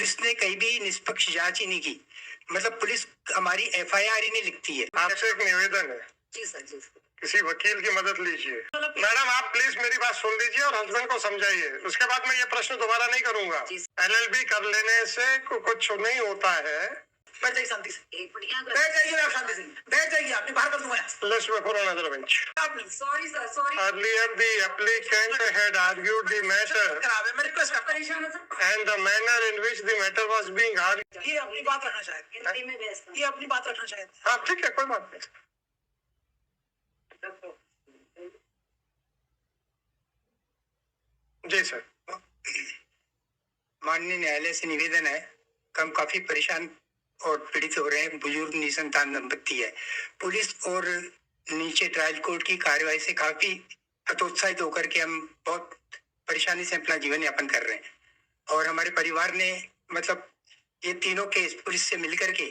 Police ने कहीं भी निष्पक्ष जांच ही नहीं की। मतलब पुलिस हमारी एफआईआर ही नहीं लिखती है। आपसे एक निवेदन है। जी सर, जी सर। किसी वकील की मदद लीजिए। मैडम आप प्लीज मेरी बात सुन लीजिए और हस्बैंड को समझाइए। उसके बाद मैं ये प्रश्न दोबारा नहीं करूंगा। एलएलबी कर लेने से कुछ नहीं होता है। बैठ जाइए शांति से। एक बढ़िया बैठ जाइए आप शांति से। बैठ जाइए, आपने बाहर कर दूंगा। Let's before another bench. Sorry sir, sorry. Earlier the applicant had argued the matter मैं रिक्वेस्ट करता परेशान है sir. and the manner in which the matter was being argued. हूँ। ये अपनी बात रखना शायद। हिंदी में व्यस्त हूँ। ये अपनी बात रखना शायद। हाँ ठीक है, कोई बात नहीं। जी सर। माननीय न्यायालय से निवेदन है, हम काफी परेशान और पीड़ित हो रहे हैं। बुजुर्ग निसंतान दंपत्ति है। पुलिस और नीचे ट्रायल कोर्ट की कार्यवाही से काफी हतोत्साहित होकर के हम बहुत परेशानी से अपना जीवन यापन कर रहे हैं। और हमारे परिवार ने मतलब ये तीनों केस पुलिस से मिलकर के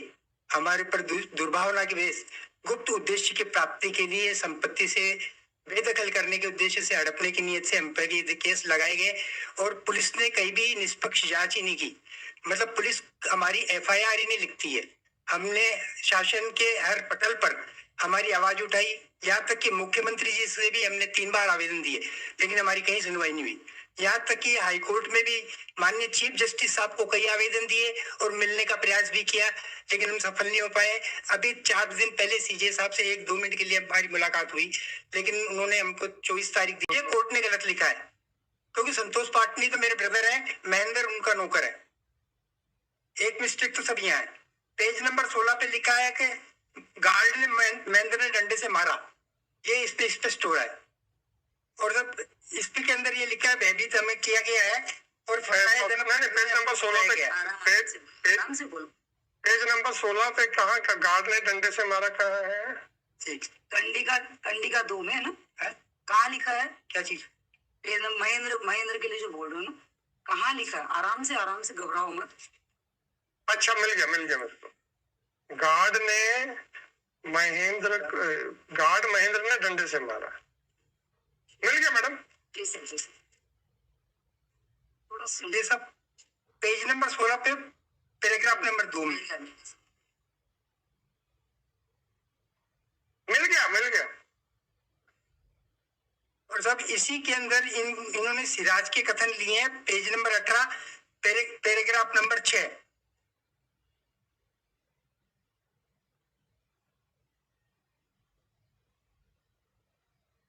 हमारे पर दुर्भावना के बेस गुप्त उद्देश्य की प्राप्ति के लिए संपत्ति से बेदखल करने के उद्देश्य से हड़पने की नीयत से हम पर ये केस लगाए गए। और पुलिस ने कहीं भी निष्पक्ष जांच ही नहीं की। मतलब पुलिस हमारी एफआईआर ही नहीं लिखती है। हमने शासन के हर पटल पर हमारी आवाज उठाई, यहाँ तक कि मुख्यमंत्री जी से भी हमने 3 बार आवेदन दिए, लेकिन हमारी कहीं सुनवाई नहीं हुई। यहाँ तक कि हाईकोर्ट में भी माननीय चीफ जस्टिस साहब को कई आवेदन दिए और मिलने का प्रयास भी किया, लेकिन हम सफल नहीं हो पाए। अभी 4 दिन पहले सीजे साहब से 1-2 मिनट के लिए हमारी मुलाकात हुई, लेकिन उन्होंने हमको 24 तारीख दी। ये कोर्ट ने गलत लिखा है, क्योंकि संतोष पाटनी तो मेरे ब्रदर है, महेंद्र उनका नौकर है। एक मिस्टेक तो सब यहाँ है। पेज नंबर 16 पे लिखा है कि गार्ड ने महेंद्र ने डंडे से मारा, ये इस पे स्पष्ट हो रहा है। और जब इसपी के अंदर ये लिखा है भयभीत हमें किया गया है और पेज नंबर 16 पे आराम से बोलो। पेज नंबर 16 पे कहाँ का गार्ड ने डंडे से मारा कहाँ है? ठीक, कंडिका 2 में है ना? कहाँ लिखा है? क्या चीज? पेज महेंद्र के लिए जो बोल रहे हो ना, कहाँ लिखा है? आराम से घबराओ मत। अच्छा मिल गया मेरे को। गार्ड महेंद्र ने डंडे से मारा, मिल गया मैडम। जी सर, जी सर। थोड़ा ये सब पेज नंबर 16 पे पैराग्राफ नंबर 2 में मिल गया। और सब इसी के अंदर इन्होंने सिराज के कथन लिए हैं। Page number 18 paragraph number 6।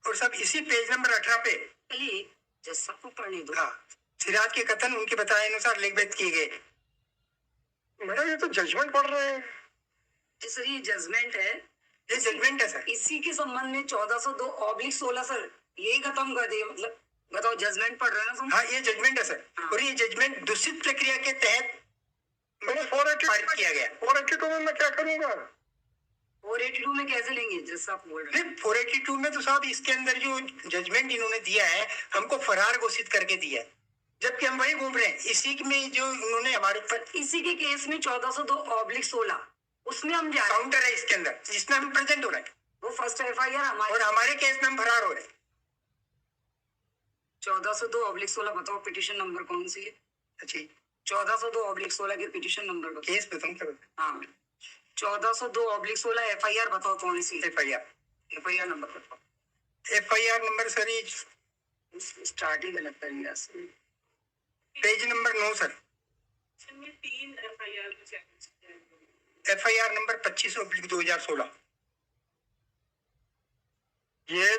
और सब इसी पेज नंबर 18 पे चलिए जज साहब को पढ़ने दो। हाँ, सिराज के कथन उनके बताए अनुसार लिखित किए गए। मैडम ये तो जजमेंट पढ़ रहे हैं। जी सर, ये जजमेंट है। ये जजमेंट है सर। इसी के संबंध में 1402/16 सर यही खत्म कर दिए। मतलब बताओ, जजमेंट पढ़ रहे हैं ना? हाँ, ये जजमेंट है सर। हाँ। और ये जजमेंट दूषित प्रक्रिया के तहत पारित किया गया। 482 में मैं क्या करूंगा? 482 में कैसे लेंगे? जज साहब बोल रहे हैं 482 में तो साहब इसके अंदर जो जजमेंट इन्होंने दिया है हमको फरार घोषित करके दिया है, जबकि हम वही घूम रहे हैं। इसी में जो इन्होंने हमारे ऊपर इसी के केस में 1402/16 उसमें हम जा रहे हैं। काउंटर है इसके अंदर जिसमें हम प्रेजेंट हो रहे हैं। वो फर्स्ट एफआईआर हमारे और हमारे केस में हम फरार हो रहे हैं। 1402/16 बताओ पिटीशन नंबर कौन सी है? अच्छा, 1402/16 के पिटीशन नंबर बताओ। केस बताऊं क्या? हाँ, 1402/16 एफआईआर बताओ कौन सी? एफआईआर नंबर बताओ। एफआईआर नंबर सर स्टार्ट ही गलत करेंगे। Page number 9 sir. FIR number 25/2016। ये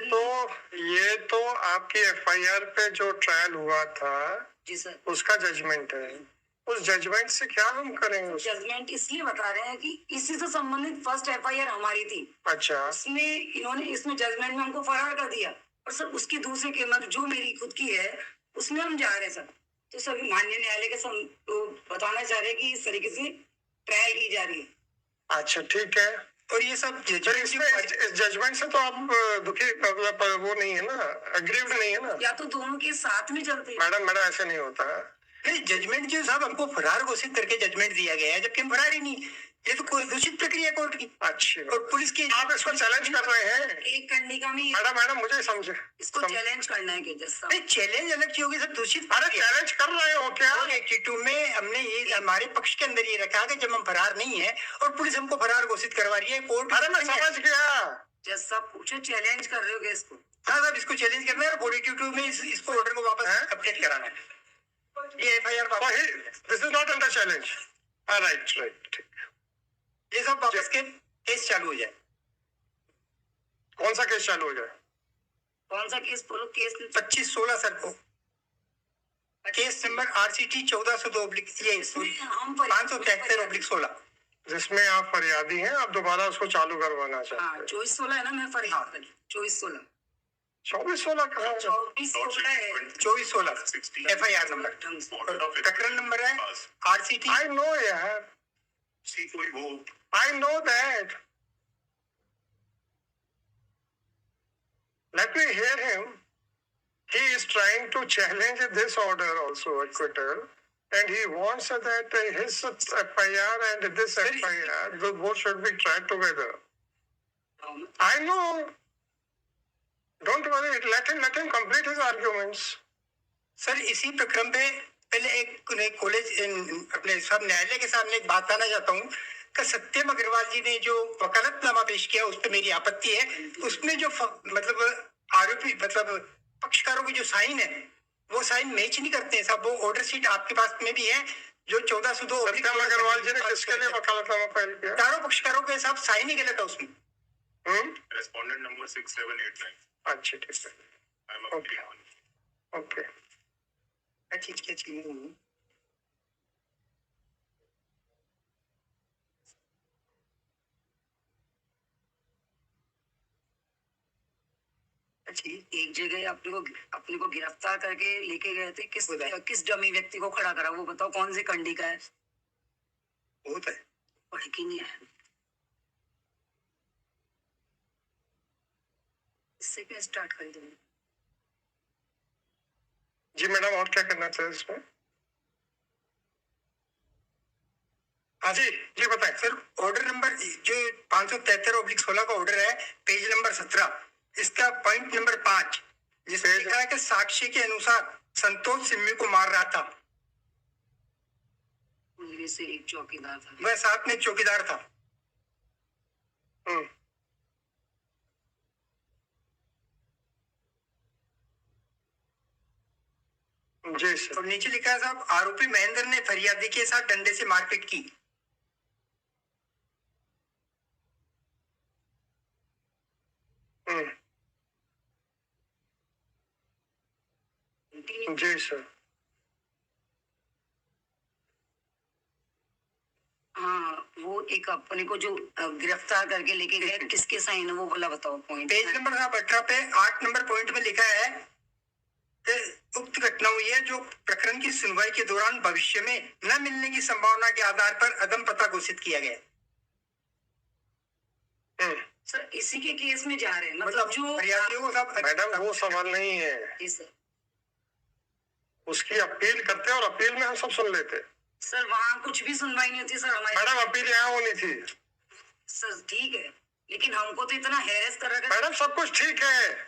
तो आपकी एफआईआर पे जो ट्रायल हुआ था जी सर, उसका जजमेंट है। उस जजमेंट से क्या हम करेंगे? जजमेंट इसलिए बता रहे हैं कि इसी से संबंधित फर्स्ट एफआईआर हमारी थी। अच्छा, इसमें जजमेंट में हमको फरार कर दिया। और सर उसकी दूसरी कीमत जो मेरी खुद की है उसमें हम जा रहे हैं सर। तो सभी माननीय न्यायालय के तो बताना चाह रहे हैं कि इस तरीके से ट्रायल की जा रही है। अच्छा ठीक है। और ये सब इस जजमेंट से तो आप दुखी वो नहीं है ना, अग्रीव्ड नहीं है ना? या तो दोनों के साथ में चलते हैं। मैडम ऐसे नहीं होता है। जजमेंट जो साहब हमको फरार घोषित करके जजमेंट दिया गया है, जबकि हम फरार ही नहीं। ये तो कोई दूषित प्रक्रिया कोर्ट की। अच्छी और पुलिस की आप इसको चैलेंज कर रहे हैं? एक कंडिका में मैडम मुझे समझे, इसको चैलेंज करना है कि जैसा नहीं, चैलेंज अलग चीज होगी सर, दूषित अरे चैलेंज कर रहे हो क्या? 82 में हमने ये हमारे पक्ष के अंदर ये रखा कि जब हम फरार नहीं है और पुलिस हमको फरार घोषित करवा रही है कोर्ट। अरे मैं समझ गया, जैसा पूछो चैलेंज कर रहे हो इसको। हाँ साहब, इसको चैलेंज करना है और 42 में इसको ऑर्डर को वापस अपडेट कराना है, ये FIR वापस। This is not under challenge. Right, ये सब वापस के केस चालू हो जाए। कौन सा केस चालू हो जाए? कौन सा केस बोलो? केस 2516 सर को केस नंबर RCT 1402 ये 573/16 जिसमें आप फरियादी हैं, आप दोबारा उसको चालू करवाना चाहते हैं। 2416 है ना, मैं फरियाद 2416 2416 कहाँ? 2416 है। 2416 FIR नंबर, प्रकरण नंबर है RCT। आई नो यार, I know that. Let me hear him. He is trying to challenge this order also, acquittal, and he wants that his FIR and this FIR, the both should be tried together. I know. Don't worry. Let him complete his arguments. Sir इसी प्रकरण पे पहले एक college अपने सब न्यायालय के सामने एक बात आना चाहता हूँ कि सत्यम अग्रवाल जी ने जो वकालतनामा पेश किया उस पर मेरी आपत्ति है। उसमें जो मतलब आरोपी मतलब पक्षकारों की जो साइन है वो साइन मैच नहीं करते हैं साहब। वो ऑर्डर शीट आपके पास में भी है जो 1402। सत्यम अग्रवाल जी ने किसके लिए वकालतनामा फाइल किया? चारों पक्षकारों के साथ साइन ही गलत है उसमें। Respondent number 6789। अच्छा ठीक है, ओके। क्या चीज एक जगह अपने को गिरफ्तार करके लेके गए थे, किस डमी व्यक्ति को खड़ा करा वो बताओ, कौन सी कंडी का है? बहुत है, पढ़ की नहीं है, इससे क्या स्टार्ट कर दूंगी? जी मैडम, और क्या करना चाहिए इसमें? हाँ जी बताएं सर। ऑर्डर नंबर जो 573/16 का ऑर्डर है, पेज नंबर 17, इसका पॉइंट नंबर 5 जिसमें लिखा है कि साक्षी के अनुसार संतोष सिम्मी को मार रहा था। उनमें से एक चौकीदार था, वह साथ में एक चौकीदार था। जी सर। और नीचे लिखा है साहब, आरोपी महेंद्र ने फरियादी के साथ डंडे से मारपीट की। जी सर। हाँ, वो एक अपने को जो गिरफ्तार करके लेके गए, किसके साइन है वो बोला बताओ पॉइंट। पेज नंबर साहब 18 पे 8 नंबर पॉइंट में लिखा है कि उक्त घटना हुई है जो प्रकरण की सुनवाई के दौरान भविष्य में न मिलने की संभावना के आधार पर अदम पता घोषित किया गया। सर इसी के केस में जा रहे हैं, मतलब जो फरियादियों को साहब। मैडम वो सवाल नहीं है, जी सर। उसकी अपील करते और अपील में हम सब सुन लेते। सर वहाँ कुछ भी सुनवाई नहीं होती सर हमारी। मैडम अपील यहाँ होनी थी। सर ठीक है, लेकिन हमको तो इतना हैरेस कर रखा है। मैडम सब कुछ ठीक है,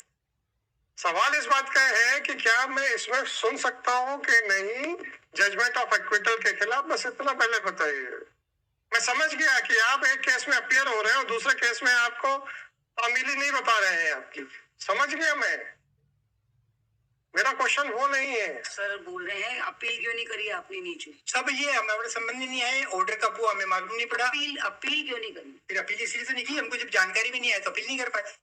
सवाल इस बात का है कि क्या मैं इसमें सुन सकता हूँ कि नहीं जजमेंट ऑफ एक्विटल के खिलाफ? बस इतना पहले बताइए। मैं समझ गया कि आप एक केस में अपीयर हो रहे हैं और दूसरे केस में आपको तामीली नहीं बता रहे हैं आपकी, समझ गया मैं। मेरा क्वेश्चन वो नहीं है। सर बोल रहे हैं अपील क्यों नहीं करी आपने नीचे? सब ये हमारे संबंध में नहीं आए, ऑर्डर का वो हमें मालूम नहीं पड़ा। अपील क्यों नहीं करी? फिर अपील इसलिए तो नहीं की, हमको जब जानकारी भी नहीं आया तो अपील नहीं कर पाए।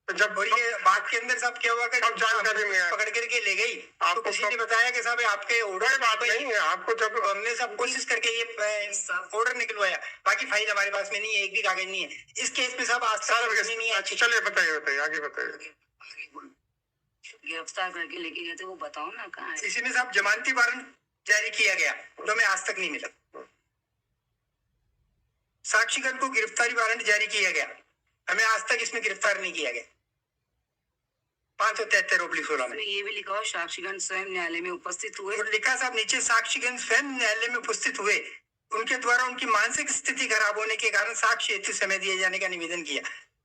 तो जब ये बात के अंदर साहब क्या हुआ कि अब जानकारी में आया, पकड़ करके ले गई तो आपको किसी ने बताया कि साहब आपके ऑर्डर बात नहीं है। आपको जब हमने सब कोशिश करके ये ऑर्डर निकलवाया, बाकी फाइल हमारे पास में नहीं है, एक भी कागज नहीं है इस केस में साहब। आज तक नहीं है। चलिए बताइए आगे बताइए। गिरफ्तार करके लेके गए थे वो बताओ ना कहाँ है? इसी में साहब जमानती वारंट जारी किया गया जो हमें आज तक नहीं मिला। साक्षीगण को गिरफ्तारी वारंट जारी किया गया, हमें आज तक इसमें गिरफ्तार नहीं किया गया। 573/16 में ये भी लिखा हुआ साक्षीगण स्वयं न्यायालय में उपस्थित हुए। और लिखा साहब नीचे साक्षीगण स्वयं न्यायालय में उपस्थित हुए उनके द्वारा उनकी मानसिक स्थिति खराब होने के कारण साक्ष्य हेतु समय दिए जाने का निवेदन किया।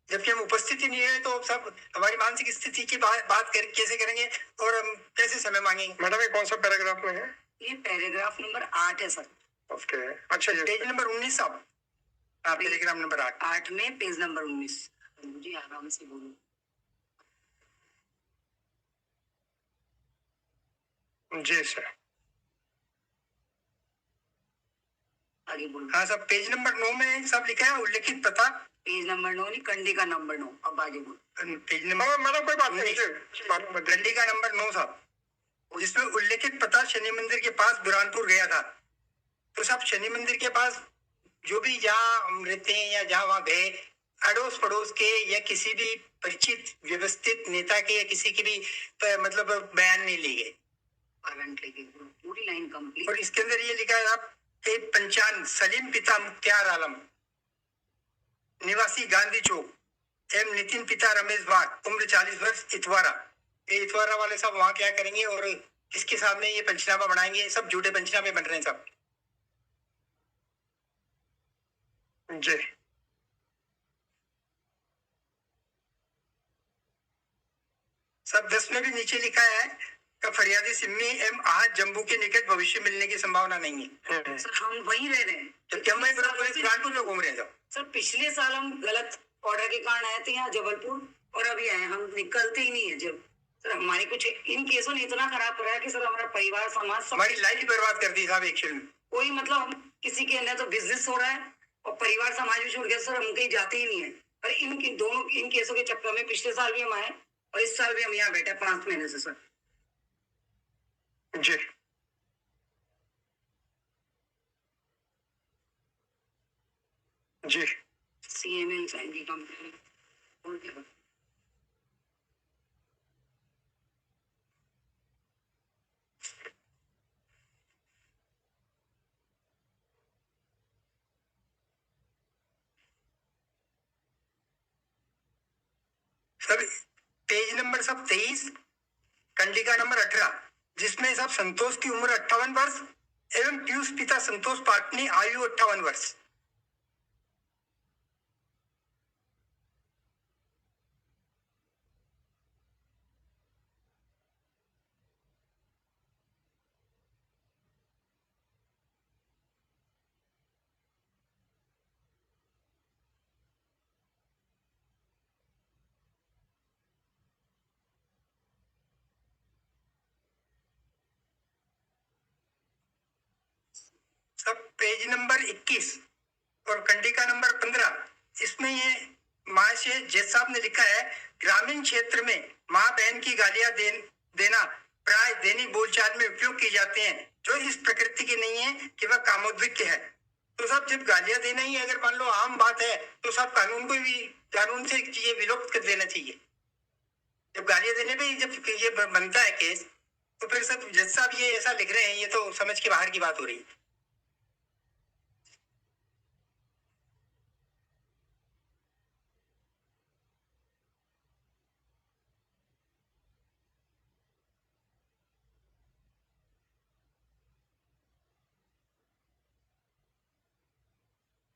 जबकि हम उपस्थिति नहीं है तो सब हमारी मानसिक स्थिति की बात कैसे करेंगे और हम कैसे समय मांगेंगे? मैडम ये कौन सा पैराग्राफ में है? ये पैराग्राफ नंबर 8 है सर। ओके, अच्छा ये पेज नंबर 19 साहब, पैराग्राफ नंबर 8 में पेज नंबर 19। मुझे आराम से बोलो। जी सर। आगे बोलो। हाँ सब पेज नंबर 9 में सब लिखा है उल्लेखित पता। पेज नंबर 9 नहीं, कंडी का नंबर 9। अब आगे बोलो। पेज नंबर मैडम कोई बात नहीं, गंडी का नंबर 9 साहब, जिसमें उल्लेखित पता शनि मंदिर के पास बुरहानपुर गया था। तो सब शनि मंदिर के पास जो भी जहाँ हम रहते हैं या जहाँ वहाँ गए, अड़ोस पड़ोस के या किसी भी परिचित व्यवस्थित नेता के या किसी के भी मतलब बयान नहीं लिए गए। पूरी लाइन कंप्लीट। और इसके अंदर ये लिखा है आप पंचान सलीम पिता मुख्तियार आलम निवासी गांधी चौक एवं नितिन पिता रमेश भाट उम्र 40 वर्ष इतवारा। ये इतवारा वाले सब वहाँ क्या करेंगे और किसके सामने ये पंचनामा बनाएंगे? सब झूठे पंचनामे बन रहे हैं सब। जी सब 10 में भी नीचे लिखा है कि फरियादी सिम्मी एवं आहत जम्मू के निकट भविष्य मिलने की संभावना नहीं है। सर हम वहीं रह रहे हैं, जबकि हम वहीं बुरहानपुर में घूम रहे हैं सब। सर पिछले साल हम गलत ऑर्डर के कारण आए थे यहाँ जबलपुर, और अभी आए हम निकलते ही नहीं है। जब सर हमारे कुछ इन केसों ने इतना खराब करा है कि सर हमारा परिवार समाज सब हमारी लाइफ बर्बाद कर दी साहब एक्चुअल में। कोई मतलब हम किसी के अंदर तो बिजनेस हो रहा है और परिवार समाज भी छूट गया सर, हम कहीं जाते ही नहीं है। पर इन दोनों इन केसों के चक्कर में पिछले साल भी हम आए और इस साल भी हम यहाँ बैठे 5 महीने से सर। जी जी CMA साइन की कंपनी और क्या बात? सब पेज नंबर सब 23 कंडिका नंबर 18 जिसमें सब संतोष की उम्र 58 वर्ष एवं पीयूष पिता संतोष पाटनी आयु 58 वर्ष। सब पेज नंबर 21 और कंडिका नंबर 15 इसमें ये महाशय जज साहब ने लिखा है ग्रामीण क्षेत्र में माँ बहन की गालियां देना प्राय दैनिक बोलचाल में उपयोग किए जाते हैं जो इस प्रकृति की नहीं है कि वह कामोद्विक है। तो सब जब गालियां देना ही अगर मान लो आम बात है तो सब कानून से ये विलुप्त कर देना चाहिए। जब गालियां देने पे जब ये बनता है केस तो फिर सब जज साहब ये ऐसा लिख रहे हैं, ये तो समझ के बाहर की बात हो रही है।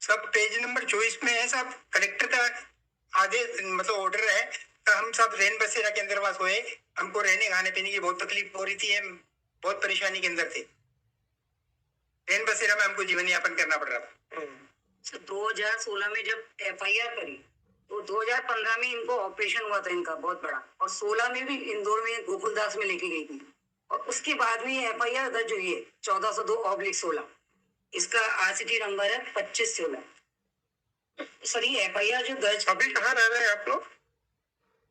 सब पेज नंबर 24 में है सब कलेक्टर का आदेश मतलब ऑर्डर है। तो हम सब रेन बसेरा के अंदर वास हुए, हमको रहने खाने पीने की बहुत तकलीफ हो रही थी, हम बहुत परेशानी के अंदर थे। रेन बसेरा में हमको जीवन यापन करना पड़ रहा था। 2016 में जब FIR करी तो 2015 में इनको ऑपरेशन हुआ था इनका बहुत बड़ा, और 16 में भी इंदौर में गोकुलदास में लेके गई थी, और उसके बाद में FIR दर्ज हुई है 1402/16। इसका RCT नंबर है 2516। सर ये FIR जो दर्ज अभी कहाँ रह रहे हैं आप लोग?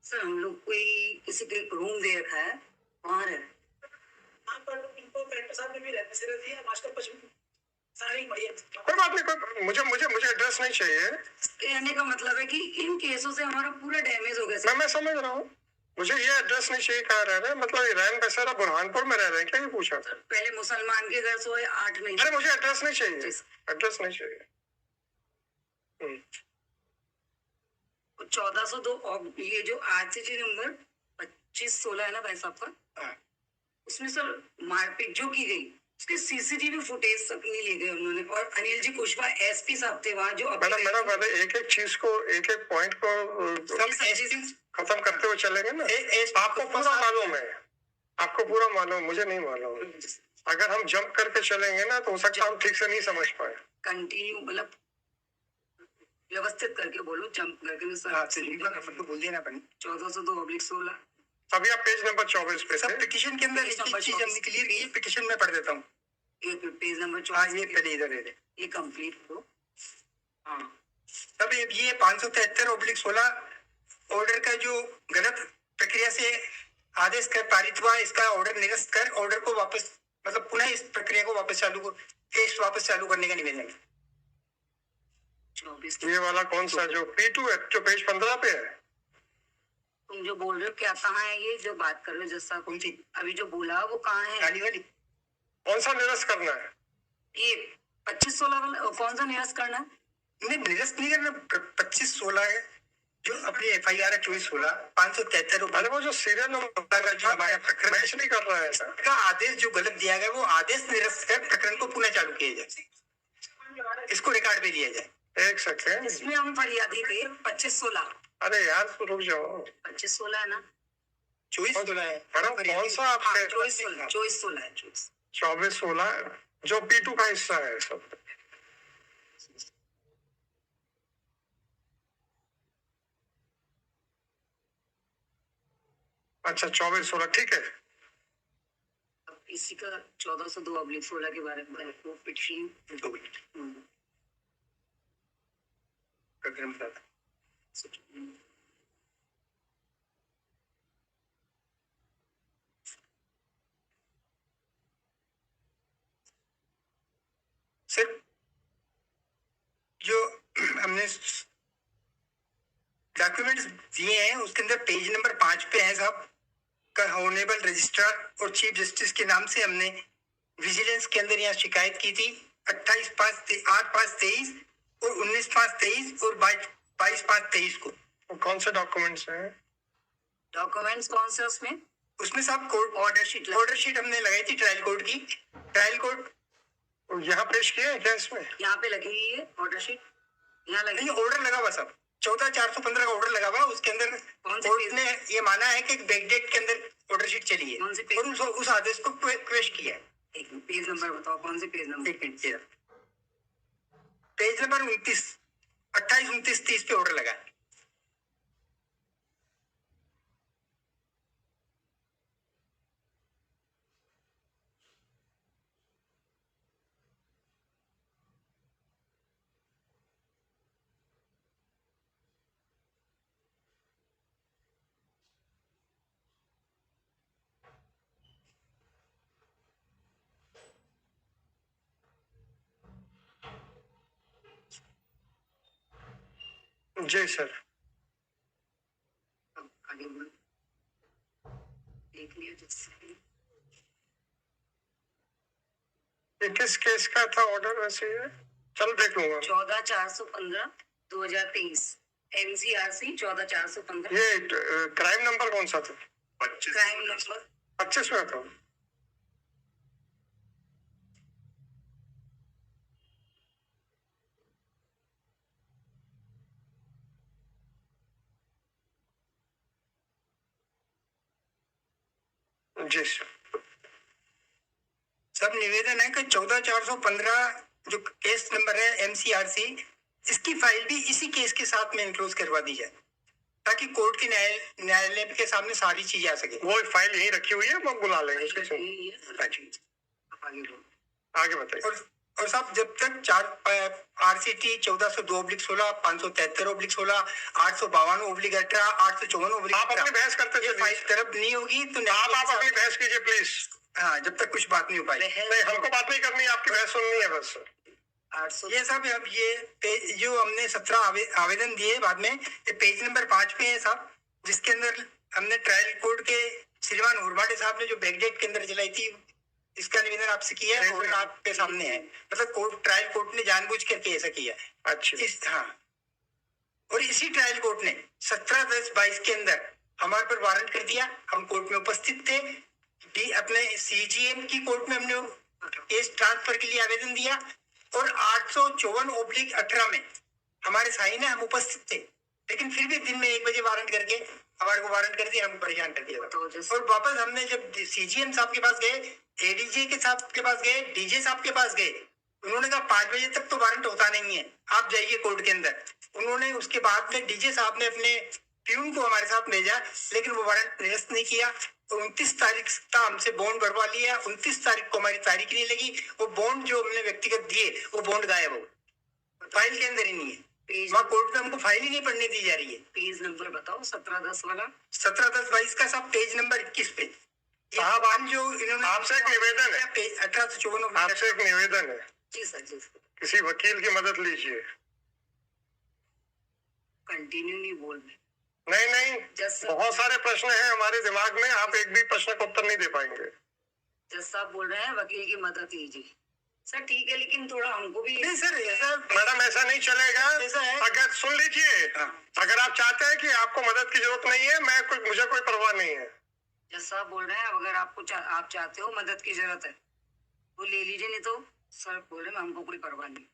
सर हम लोग कोई किसी के रूम दे रखा है, वहाँ रह रहे हैं। कोई बात नहीं, कोई मुझे एड्रेस नहीं चाहिए। कहने का मतलब है कि इन केसों से हमारा पूरा डैमेज हो गया सर। मैं समझ रहा हूँ, मुझे ये एड्रेस नहीं चाहिए। कहाँ रह रहे हैं? मतलब रैन बसेरा बुरहानपुर में रह रहे हैं क्या? ये पूछा। पहले मुसलमान के घर सोए 8 महीने। अरे मुझे एड्रेस नहीं चाहिए, एड्रेस नहीं चाहिए। 1402 ये जो RCT नंबर 2516 है ना भाई साहब का, उसमें सर मारपीट जो की गई उसके सीसीटीवी फुटेज तक नहीं ले गए उन्होंने। और अनिल जी कुशवाहा एसपी साहब थे वहाँ जो मैडम पहले एक एक चीज को, एक एक पॉइंट को खत्म करते हुए चलेंगे ना। आपको पूरा मालूम है, आपको पूरा मालूम, मुझे नहीं मालूम। अगर हम जंप करके चलेंगे ना तो हो सकता है हम ठीक से नहीं समझ पाए। कंटिन्यू मतलब व्यवस्थित करके बोलो, जंप करके नहीं सर। बोल दिया ना अपन 1402/16। अभी आप पेज नंबर 24 पे सब थे। पिटीशन के अंदर एक चीज हमने क्लियर की, पिटीशन में पढ़ देता हूँ। ये पेज नंबर हाँ 24 ये पहले इधर है, ये कंप्लीट करो। हाँ तब ये 573/16 ऑर्डर का जो गलत प्रक्रिया से आदेश कर पारित हुआ, इसका ऑर्डर निरस्त कर ऑर्डर को वापस, मतलब पुनः इस प्रक्रिया को वापस केस वापस चालू करने का निवेदन है। 24। ये वाला कौन सा जो P2 है, जो पेज 15 पे है? तुम जो बोल रहे हो क्या, कहाँ है ये जो बात कर रहे हो? जैसा कौन सी अभी जो बोला वो कहाँ है? गाली वाली? कौन सा निरस्त करना है? ये 25/16 वाला कौन सा निरस्त करना है? नहीं निरस्त नहीं करना, 25/16 है जो अपनी FIR है 24/16 573। अरे वो जो सीरियल नंबर मैच नहीं कर रहा है सर। का आदेश जो गलत दिया गया वो आदेश निरस्त कर प्रकरण को पुनः चालू किया जाए, इसको रिकॉर्ड पे लिया जाए। एक सेकेंड, इसमें हम फरियादी थे 25/16। अरे यार तो रुक जाओ। 25/16 है ना? 24/16 है मैडम कौन सा हाँ आपके? 24/16 है। 24/16 जो P2 का हिस्सा है सब। अच्छा 24/16 ठीक है। अब इसी का 1402/16 के बारे में पिटीशन प्रकरण बताता। सिर्फ जो हमने डॉक्यूमेंट्स दिए हैं उसके अंदर पेज नंबर 5 पे है साहब का ऑनरेबल रजिस्ट्रार और चीफ जस्टिस के नाम से हमने विजिलेंस के अंदर यहाँ शिकायत की थी 28/5/8/23 और 19/5/23 और 22/5/23 को। वो कौन से डॉक्यूमेंट्स हैं? डॉक्यूमेंट्स कौन से उसमें? उसमें साहब कोर्ट ऑर्डर शीट हमने लगाई थी ट्रायल कोर्ट की। ट्रायल कोर्ट यहाँ पेश किए हैं क्या इसमें? यहाँ पे लगी हुई है ऑर्डर शीट, यहाँ लगी। नहीं ऑर्डर लगा हुआ साहब 14/415 का ऑर्डर लगा हुआ, उसके अंदर कोर्ट ने ये माना है कि बैकडेट के अंदर ऑर्डर शीट चली है कौन से पेज? और उस आदेश को पेश किया है। एक पेज नंबर बताओ, कौन से पेज नंबर? एक मिनट ये पेज नंबर 29 28 29 30 पे ऑर्डर लगा। जी सर। अब आगे बढ़ो, देख लिया जिससे। ये किस केस का था ऑर्डर वैसे? ये चल देख लूंगा। 14/415/2023 MCRC 14/415। ये क्राइम नंबर कौन सा था? 25 क्राइम नंबर 25 में था। जी सर। सब निवेदन है कि 14/415 जो केस नंबर है MCRC, इसकी फाइल भी इसी केस के साथ में इनक्लोज करवा दी जाए ताकि कोर्ट के न्यायालय के सामने सारी चीजें आ सके। वो फाइल यहीं रखी हुई है, हम बुला लेंगे उसको। आगे बढ़ो। आगे बताइए। और साहब जब तक 4 RCT 1402/16 573/16 852/18 854/18 आप अपनी बहस करते ये चलिए। फाइल तरफ नहीं होगी तो आप अपनी बहस कीजिए प्लीज। हाँ जब तक कुछ बात नहीं हो पाई। नहीं हमको बात नहीं करनी है, आपकी बहस सुननी है बस। 800 ये साहब अब ये जो हमने 17 आवेदन दिए बाद में, ये पेज नंबर 5 पे है साहब, जिसके अंदर हमने ट्रायल कोर्ट के श्रीमान उर्वाडे साहब ने जो बैकडेट के अंदर चलाई थी, इसका निवेदन आपसे किया है और आपके सामने है। मतलब ट्रायल कोर्ट ने जानबूझ करके ऐसा किया है। अच्छा। हाँ और इसी ट्रायल कोर्ट ने 17/10/22 के अंदर हमारे पर वारंट कर दिया। हम कोर्ट में उपस्थित थे, अपने CGM की कोर्ट में हमने केस ट्रांसफर के लिए आवेदन दिया और 854/18 में हमारे साइन है, हम उपस्थित थे, लेकिन फिर भी दिन में 1 बजे वारंट करके हमारे को वारंट कर दिया, हमको परेशान कर दिया। तो जैसे और वापस हमने जब सीजीएम साहब के पास गए, एडीजे के साहब के पास गए, डीजे साहब के पास गए, उन्होंने कहा 5 बजे तक तो वारंट होता नहीं है, आप जाइए कोर्ट के अंदर। उन्होंने उसके बाद में डीजे साहब ने अपने प्यून को हमारे साथ भेजा, लेकिन वो वारंट निरस्त नहीं किया। तो 29 तारीख का हमसे बॉन्ड भरवा लिया, 29 तारीख को हमारी तारीख नहीं लगी, वो बॉन्ड जो हमने व्यक्तिगत दिए वो बॉन्ड गायब हो, फाइल के अंदर ही नहीं है। पेज वहाँ कोर्ट में हमको फाइल ही नहीं पढ़ने दी जा रही है। पेज नंबर बताओ 1710 वाला। 17/10/22 का साहब पेज नंबर 21 पे साहब, हम जो इन्होंने आपसे एक निवेदन है। 1854 आपसे एक निवेदन है, जी सर, जी सर। किसी वकील की मदद लीजिए। कंटिन्यू नहीं बोल रहे। नहीं नहीं, जज साहब, बहुत सारे प्रश्न हैं हमारे दिमाग में, आप एक भी प्रश्न का उत्तर नहीं दे पाएंगे। जज साहब बोल रहे हैं वकील की मदद लीजिए। सर ठीक है, लेकिन थोड़ा हमको भी नहीं सर, ऐसा मैडम ऐसा नहीं चलेगा। ऐसा है। अगर सुन लीजिए, हाँ। अगर आप चाहते हैं कि आपको मदद की जरूरत नहीं है, मुझे कोई परवाह नहीं है। जज साहब बोल रहे हैं अगर आप चाहते हो मदद की जरूरत है तो ले लीजिए, नहीं तो सर बोल रहे हैं हमको कोई परवाह नहीं।